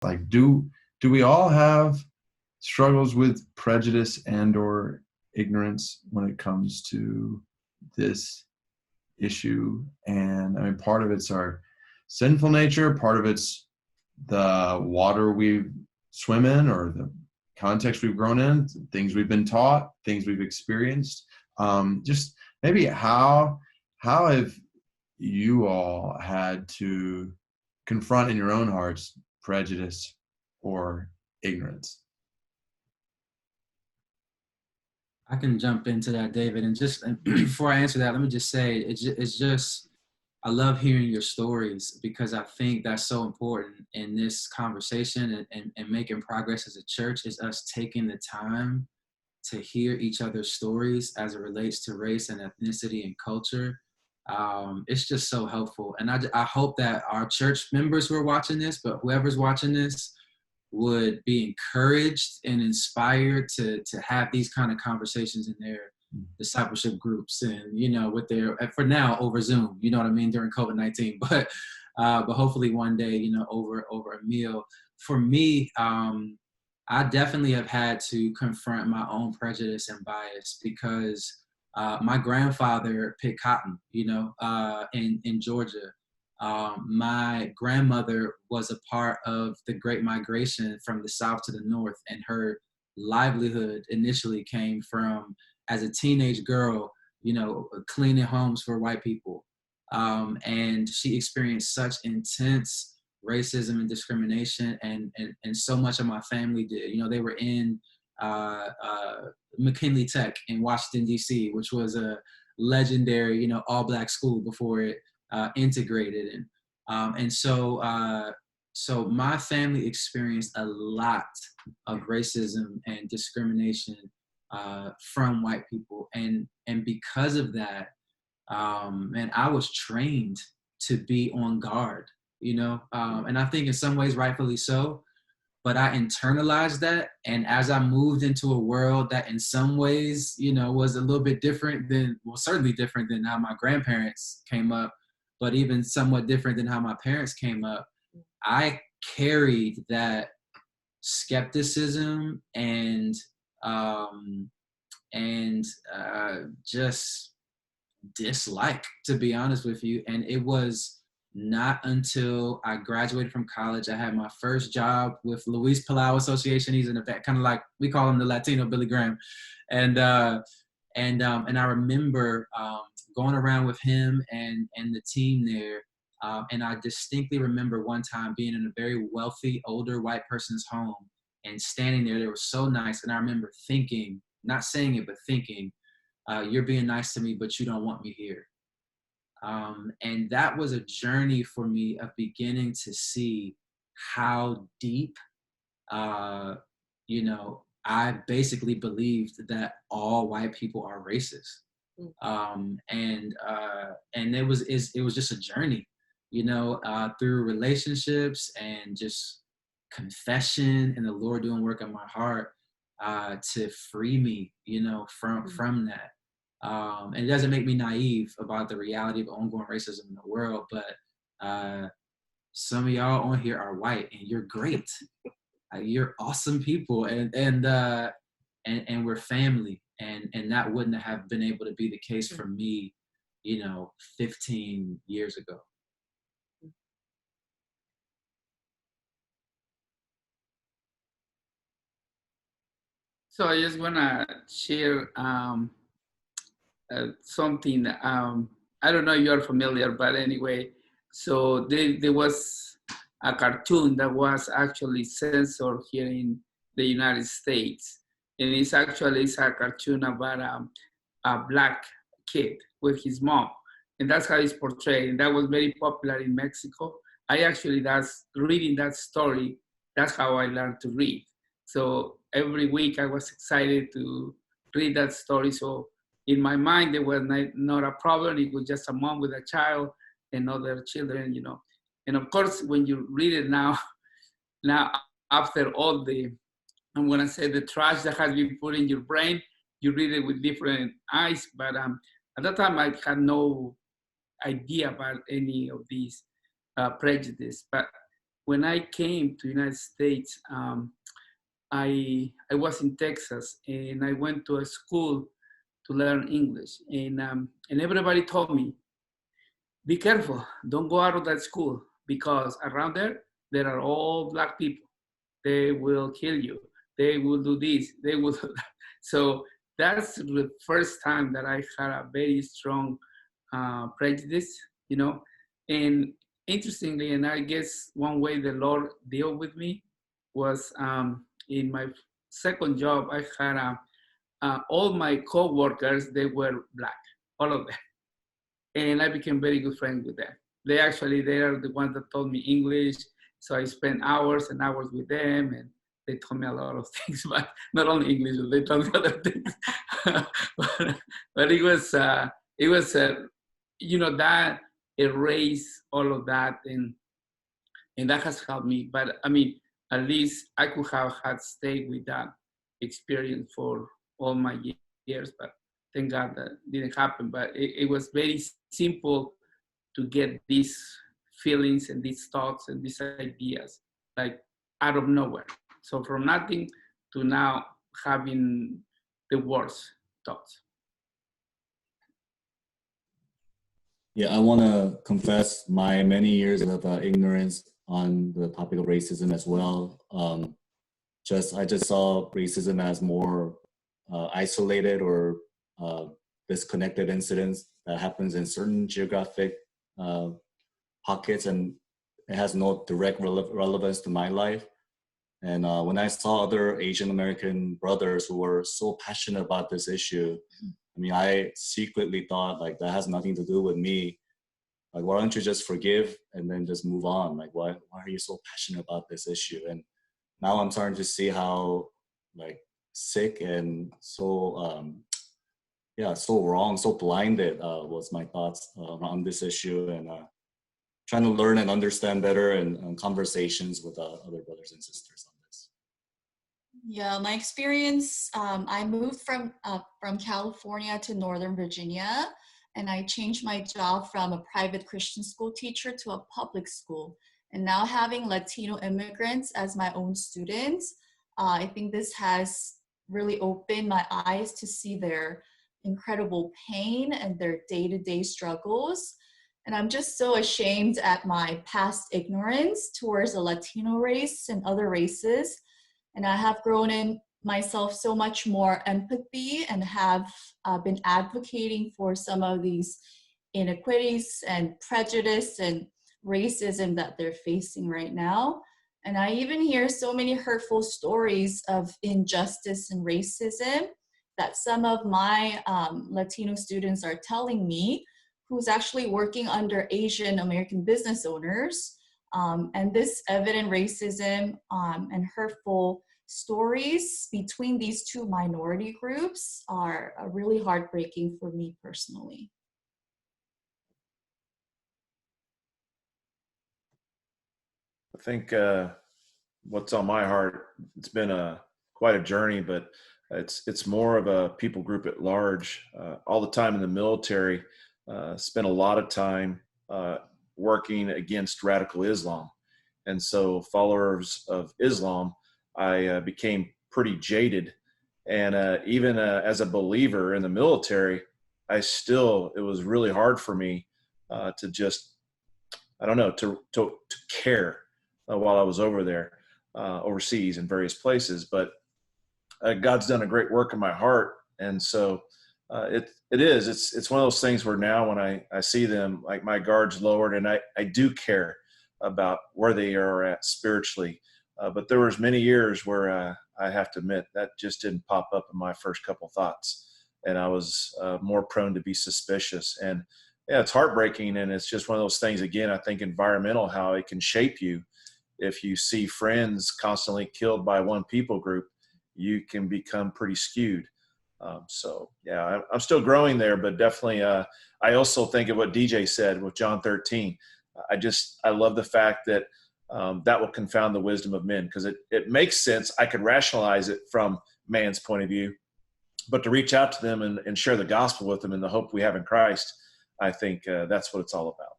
Like, do we all have struggles with prejudice and or ignorance when it comes to this issue? And I mean, part of it's our sinful nature, part of it's the water we swim in, or the context we've grown in, things we've been taught, things we've experienced. Just maybe how have you all had to confront in your own hearts prejudice or ignorance? I can jump into that, David. And just before I answer that, let me just say it's just I love hearing your stories, because I think that's so important in this conversation, and making progress as a church is us taking the time to hear each other's stories as it relates to race and ethnicity and culture. It's just so helpful. And I hope that our church members who are watching this, but whoever's watching this, would be encouraged and inspired to have these kind of conversations in their discipleship groups, and with their, for now, over Zoom, you know what I mean, during COVID-19, but hopefully one day, over a meal. For me, I definitely have had to confront my own prejudice and bias, because my grandfather picked cotton, in Georgia. My grandmother was a part of the Great Migration from the South to the North, and her livelihood initially came from, as a teenage girl, cleaning homes for white people. And she experienced such intense racism and discrimination, and so much of my family did. They were in McKinley Tech in Washington, D.C., which was a legendary, all-black school before it integrated. And so my family experienced a lot of racism and discrimination from white people, and because of that, and I was trained to be on guard, and I think in some ways rightfully so. But I internalized that, and as I moved into a world that in some ways, was a little bit different than, well, certainly different than how my grandparents came up, but even somewhat different than how my parents came up, I carried that skepticism and just dislike, to be honest with you. And it was not until I graduated from college, I had my first job with Luis Palau Association. He's in the back, kind of like, we call him the Latino Billy Graham. And I remember going around with him and the team there. And I distinctly remember one time being in a very wealthy, older white person's home and standing there. They were so nice. And I remember thinking, not saying it, but thinking, you're being nice to me, but you don't want me here. And that was a journey for me of beginning to see how deep, I basically believed that all white people are racist. And it was just a journey, through relationships and just confession and the Lord doing work on my heart to free me, from that. And it doesn't make me naive about the reality of ongoing racism in the world, but some of y'all on here are white, and you're great. You're awesome people, and we're family, and that wouldn't have been able to be the case for me, 15 years ago. So I just wanna share something. I don't know if you're familiar, but anyway, so there was a cartoon that was actually censored here in the United States. And it's a cartoon about a black kid with his mom. And that's how it's portrayed. And that was very popular in Mexico. That's reading that story, that's how I learned to read. So every week I was excited to read that story. So in my mind, there was not a problem. It was just a mom with a child and other children, And of course, when you read it now after all I'm gonna say the trash that has been put in your brain, you read it with different eyes. But at that time, I had no idea about any of these prejudice. But when I came to United States, I was in Texas and I went to a school to learn English, and everybody told me, be careful, don't go out of that school because around there are all black people. They will kill you. They will do this. They will do that. So that's the first time that I had a very strong prejudice, you know. And interestingly, and I guess one way the Lord dealt with me was in my second job, I had all my co-workers, they were black, all of them. And I became very good friends with them. They are the ones that taught me English. So I spent hours and hours with them, and they told me a lot of things, but not only English, they told me other things. but it was, you know, that erased all of that, and that has helped me. But I mean, at least I could have had stayed with that experience for all my years, but thank God that didn't happen. But it was very simple to get these feelings and these thoughts and these ideas like out of nowhere. So from nothing to now having the worst thoughts. Yeah, I want to confess my many years of ignorance on the topic of racism as well. I just saw racism as more isolated or disconnected incidents that happens in certain geographic pockets, and it has no direct relevance to my life. And when I saw other Asian American brothers who were so passionate about this issue, I mean, I secretly thought like that has nothing to do with me. Like, why don't you just forgive and then just move on? Like, why are you so passionate about this issue? And now I'm starting to see how like sick and so so wrong, so blinded was my thoughts on this issue, and trying to learn and understand better and conversations with other brothers and sisters on this. Yeah, my experience, I moved from California to Northern Virginia, and I changed my job from a private Christian school teacher to a public school. And now having Latino immigrants as my own students, I think this has really opened my eyes to see their incredible pain and their day-to-day struggles. And I'm just so ashamed at my past ignorance towards the Latino race and other races. And I have grown in myself so much more empathy and have been advocating for some of these inequities and prejudice and racism that they're facing right now. And I even hear so many hurtful stories of injustice and racism that some of my Latino students are telling me, who's actually working under Asian American business owners. And this evident racism and hurtful stories between these two minority groups are really heartbreaking for me personally. I think what's on my heart, it's been quite a journey, but it's more of a people group at large. All the time in the military, spent a lot of time working against radical Islam. And so followers of Islam, I became pretty jaded. And even as a believer in the military, it was really hard for me to just, I don't know, to care while I was over there, overseas in various places. But God's done a great work in my heart. And so it's one of those things where now when I see them, like my guard's lowered, and I do care about where they are at spiritually. But there was many years where I have to admit that just didn't pop up in my first couple thoughts. And I was more prone to be suspicious. And yeah, it's heartbreaking. And it's just one of those things, again, I think environmental, how it can shape you. If you see friends constantly killed by one people group, you can become pretty skewed. So yeah, I'm still growing there, but definitely I also think of what DJ said with John 13. I love the fact that that will confound the wisdom of men, because it makes sense. I could rationalize it from man's point of view, but to reach out to them and share the gospel with them and the hope we have in Christ, I think that's what it's all about.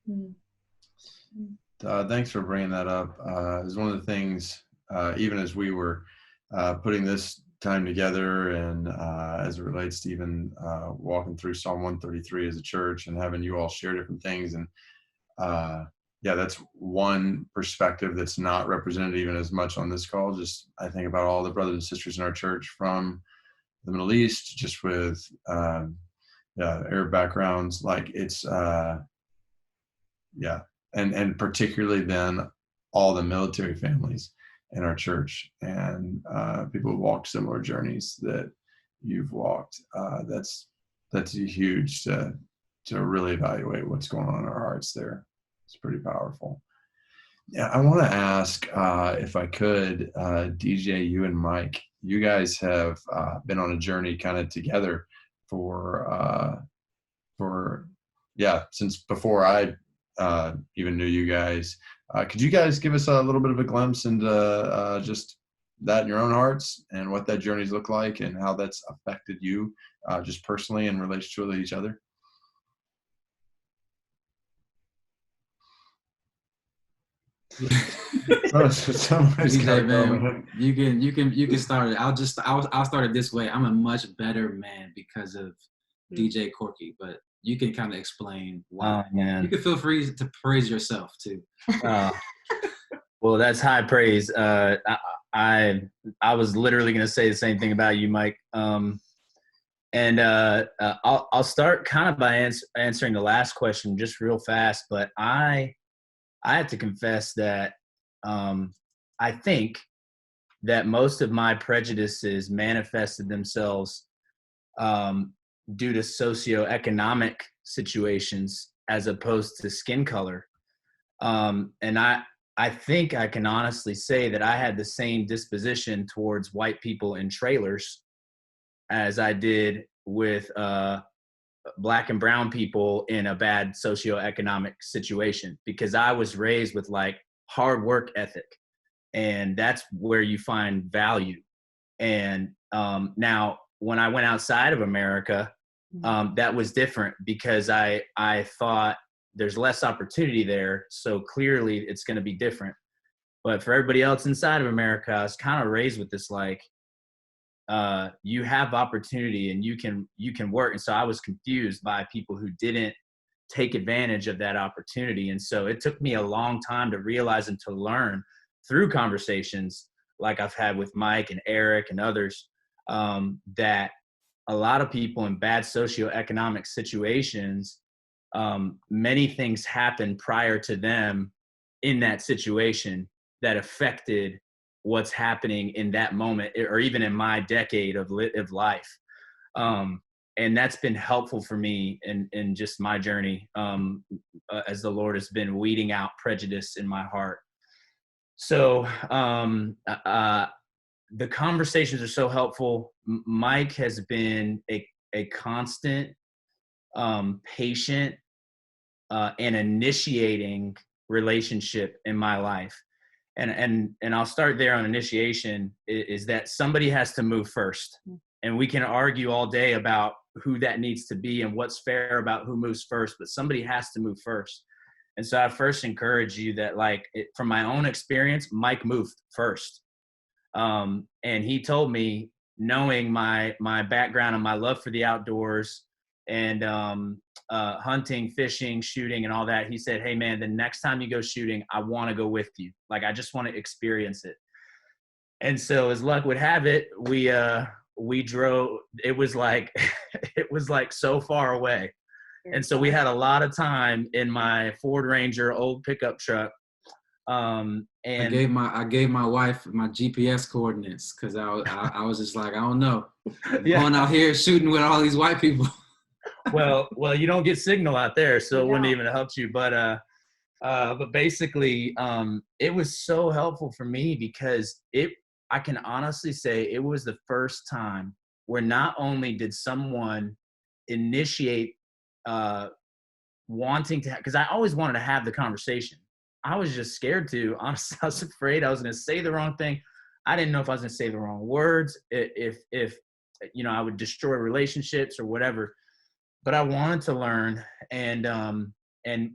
Mm-hmm. Thanks for bringing that up. It's one of the things, even as we were putting this time together, and as it relates to even walking through Psalm 133 as a church and having you all share different things. And yeah, that's one perspective that's not represented even as much on this call. Just I think about all the brothers and sisters in our church from the Middle East, just with Arab backgrounds. Like it's yeah, and particularly then all the military families in our church, and people who walked similar journeys that you've walked. That's huge to really evaluate what's going on in our hearts there. It's pretty powerful. Yeah, I want to ask if I could, DJ, you and Mike, you guys have been on a journey kind of together for since before I even knew you guys. Could you guys give us a little bit of a glimpse into just that in your own hearts and what that journey's looked like and how that's affected you just personally in relationship with each other? Somebody's DJ, gotta man, you can start it. I'll start it this way. I'm a much better man because of DJ Corky, but you can kind of explain why. Oh, man. You can feel free to praise yourself too. Well, that's high praise. I was literally going to say the same thing about you, Mike. I'll start kind of by answering the last question just real fast. But I have to confess that I think that most of my prejudices manifested themselves due to socioeconomic situations as opposed to skin color. And I think I can honestly say that I had the same disposition towards white people in trailers as I did with Black and brown people in a bad socioeconomic situation, because I was raised with like hard work ethic, and that's where you find value. And now when I went outside of America, that was different because I thought there's less opportunity there. So clearly it's going to be different. But for everybody else inside of America, I was kind of raised with this, like, you have opportunity and you can work. And so I was confused by people who didn't take advantage of that opportunity. And so it took me a long time to realize and to learn through conversations like I've had with Mike and Eric and others, that a lot of people in bad socioeconomic situations, many things happened prior to them in that situation that affected what's happening in that moment, or even in my decade of life. And that's been helpful for me in just my journey, as the Lord has been weeding out prejudice in my heart. So the conversations are so helpful. Mike has been a constant, patient, and initiating relationship in my life. And I'll start there on initiation, is that somebody has to move first. And we can argue all day about who that needs to be and what's fair about who moves first, but somebody has to move first. And so I first encourage you that, like, from my own experience, Mike moved first. And he told me, knowing my background and my love for the outdoors and hunting, fishing, shooting, and all that, he said, "Hey man, the next time you go shooting, I want to go with you. Like, I just want to experience it." And so, as luck would have it, we drove. It was like it was like so far away, and so we had a lot of time in my Ford Ranger old pickup truck. And I gave my wife my GPS coordinates because I was just like, I don't know, going out here shooting with all these white people. well, you don't get signal out there, so it wouldn't even have helped you. But basically, it was so helpful for me because I can honestly say it was the first time where not only did someone initiate wanting to, because I always wanted to have the conversation. I was just scared to. Honestly, I was afraid I was going to say the wrong thing. I didn't know if I was going to say the wrong words, if I would destroy relationships or whatever. But I wanted to learn, and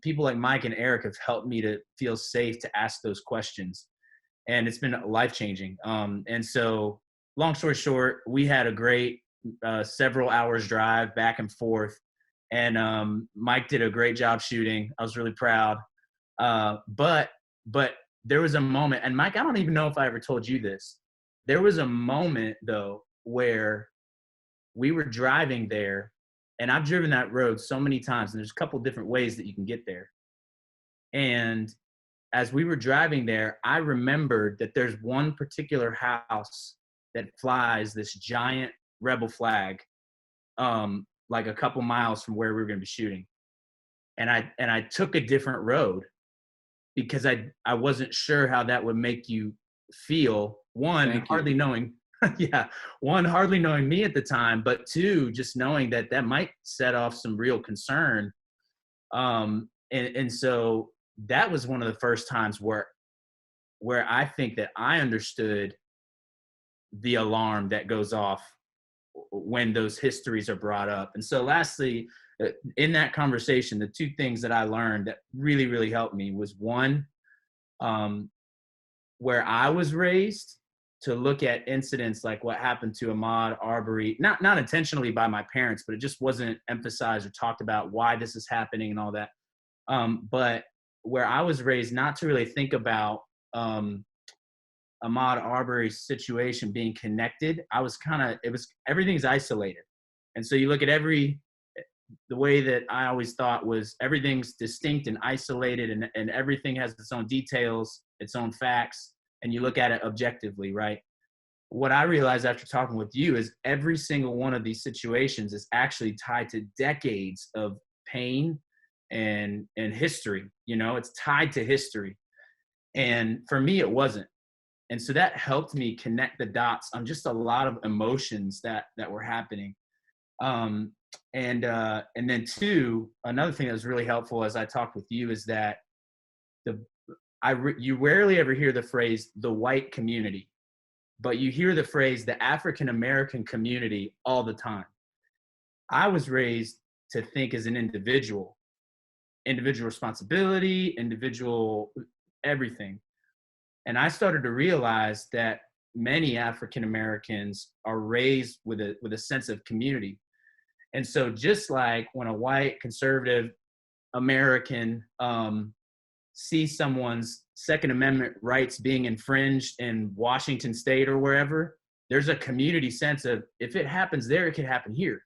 people like Mike and Eric have helped me to feel safe to ask those questions. And it's been life-changing. And so long story short, we had a great several hours drive back and forth. And Mike did a great job shooting. I was really proud. But there was a moment, and Mike, I don't even know if I ever told you this. There was a moment though where we were driving there, and I've driven that road so many times, and there's a couple different ways that you can get there. And as we were driving there, I remembered that there's one particular house that flies this giant rebel flag, like a couple miles from where we were going to be shooting. And I took a different road because I wasn't sure how that would make you feel. One, hardly knowing, hardly knowing me at the time, but two, just knowing that might set off some real concern. And so that was one of the first times where I think that I understood the alarm that goes off when those histories are brought up. And so lastly, in that conversation, the two things that I learned that really, really helped me was one, where I was raised, to look at incidents like what happened to Ahmaud Arbery, not intentionally by my parents, but it just wasn't emphasized or talked about why this is happening and all that. But where I was raised, not to really think about Ahmaud Arbery's situation being connected. Everything's isolated. And so you look at the way that I always thought was everything's distinct and isolated, and everything has its own details, its own facts, and you look at it objectively, right? What I realized after talking with you is every single one of these situations is actually tied to decades of pain and history. It's tied to history. And for me, it wasn't. And so that helped me connect the dots on just a lot of emotions that were happening. And then two, another thing that was really helpful as I talked with you is that you rarely ever hear the phrase the white community, but you hear the phrase the African-American community all the time. I was raised to think as an individual responsibility, individual everything. And I started to realize that many African Americans are raised with a sense of community. And so just like when a white conservative American sees someone's Second Amendment rights being infringed in Washington State or wherever, there's a community sense of, if it happens there, it could happen here.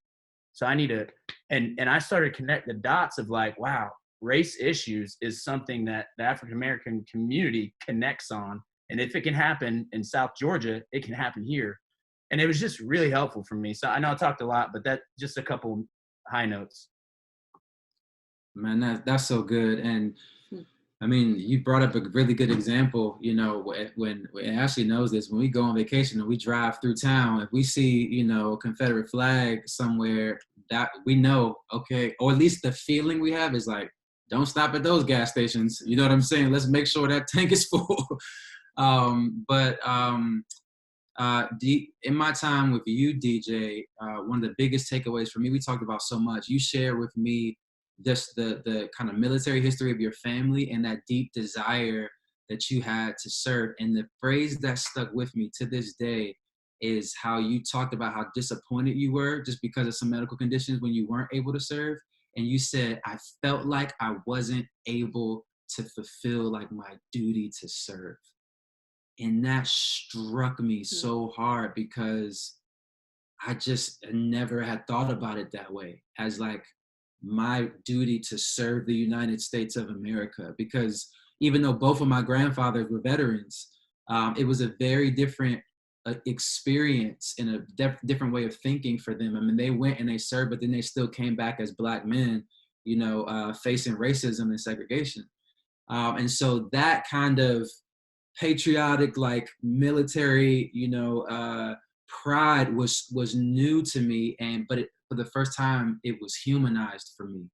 So I need to, and I started to connect the dots of like, wow, race issues is something that the African American community connects on. And if it can happen in South Georgia, it can happen here. And it was just really helpful for me. So I know I talked a lot, but that just a couple high notes. Man, that's so good. And I mean, you brought up a really good example. When Ashley knows this, when we go on vacation and we drive through town, if we see, a Confederate flag somewhere, that we know, okay, or at least the feeling we have is like, don't stop at those gas stations. You know what I'm saying? Let's make sure that tank is full. In my time with you, DJ, one of the biggest takeaways for me, we talked about so much. You shared with me just the kind of military history of your family and that deep desire that you had to serve. And the phrase that stuck with me to this day is how you talked about how disappointed you were just because of some medical conditions when you weren't able to serve. And you said, I felt like I wasn't able to fulfill like my duty to serve. And that struck me so hard because I just never had thought about it that way, as like my duty to serve the United States of America. Because even though both of my grandfathers were veterans, it was a very different experience and a different way of thinking for them. I mean, they went and they served, but then they still came back as Black men, facing racism and segregation. And so that kind of patriotic, like military, pride was new to me. But for the first time, it was humanized for me.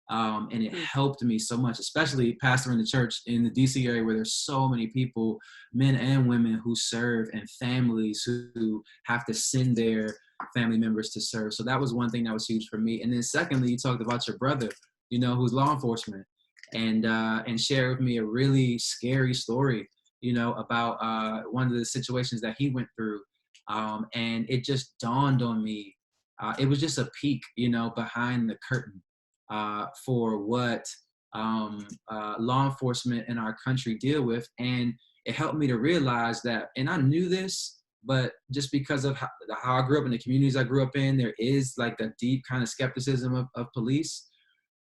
And it helped me so much, especially pastoring the church in the DC area where there's so many people, men and women, who serve, and families who have to send their family members to serve. So that was one thing that was huge for me. And then secondly, you talked about your brother. who's law enforcement, and shared with me a really scary story, about one of the situations that he went through. And it just dawned on me. It was just a peek, behind the curtain for what law enforcement in our country deal with. And it helped me to realize that, and I knew this, but just because of how I grew up in the communities I grew up in, there is like a deep kind of skepticism of police.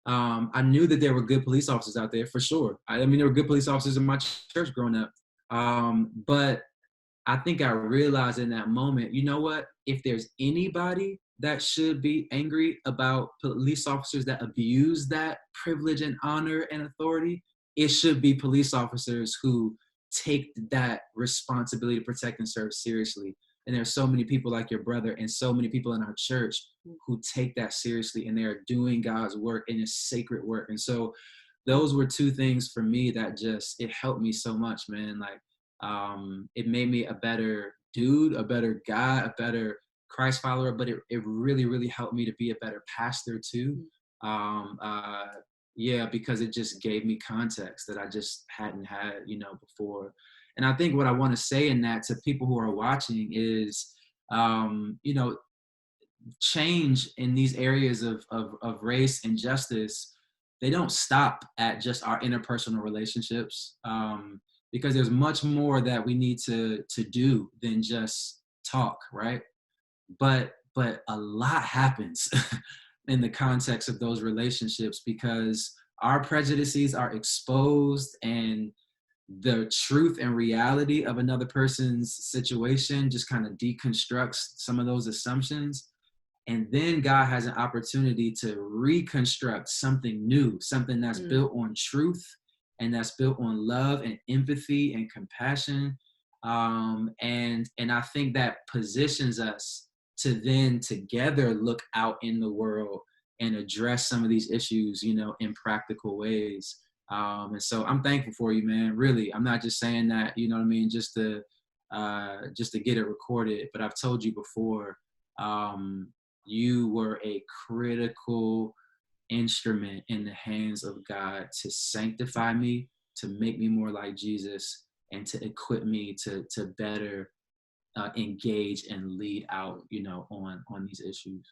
I knew that there were good police officers out there for sure. I mean, there were good police officers in my church growing up. But I think I realized in that moment, you know what? If there's anybody that should be angry about police officers that abuse that privilege and honor and authority, it should be police officers who take that responsibility to protect and serve seriously. And there's so many people like your brother and so many people in our church who take that seriously, and they're doing God's work, and it's sacred work. And so those were two things for me that it helped me so much, man. Like, it made me a better dude, a better guy, a better Christ follower, but it really, really helped me to be a better pastor too. Because it just gave me context that I just hadn't had, before. And I think what I want to say in that to people who are watching is, change in these areas of race and justice, they don't stop at just our interpersonal relationships, because there's much more that we need to do than just talk, right? But a lot happens in the context of those relationships, because our prejudices are exposed, and the truth and reality of another person's situation just kind of deconstructs some of those assumptions. And then God has an opportunity to reconstruct something new, something that's built on truth, and that's built on love and empathy and compassion. And I think that positions us to then together look out in the world and address some of these issues, in practical ways. And so I'm thankful for you, man. Really, I'm not just saying that, just to get it recorded. But I've told you before, you were a critical instrument in the hands of God to sanctify me, to make me more like Jesus, and to equip me to better engage and lead out, on these issues.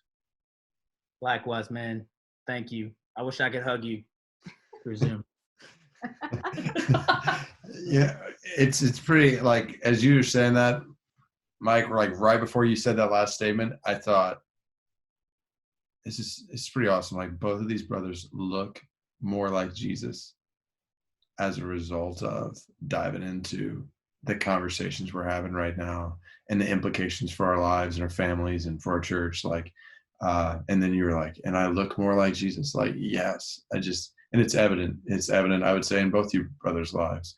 Likewise, man. Thank you. I wish I could hug you through Zoom. Yeah, it's pretty, like, as you were saying that, Mike, like right before you said that last statement, I thought, it's pretty awesome. Like, both of these brothers look more like Jesus as a result of diving into the conversations we're having right now and the implications for our lives and our families and for our church. Like, and then you were like, and I look more like Jesus. Like, yes, and it's evident. It's evident, I would say, in both you brothers' lives.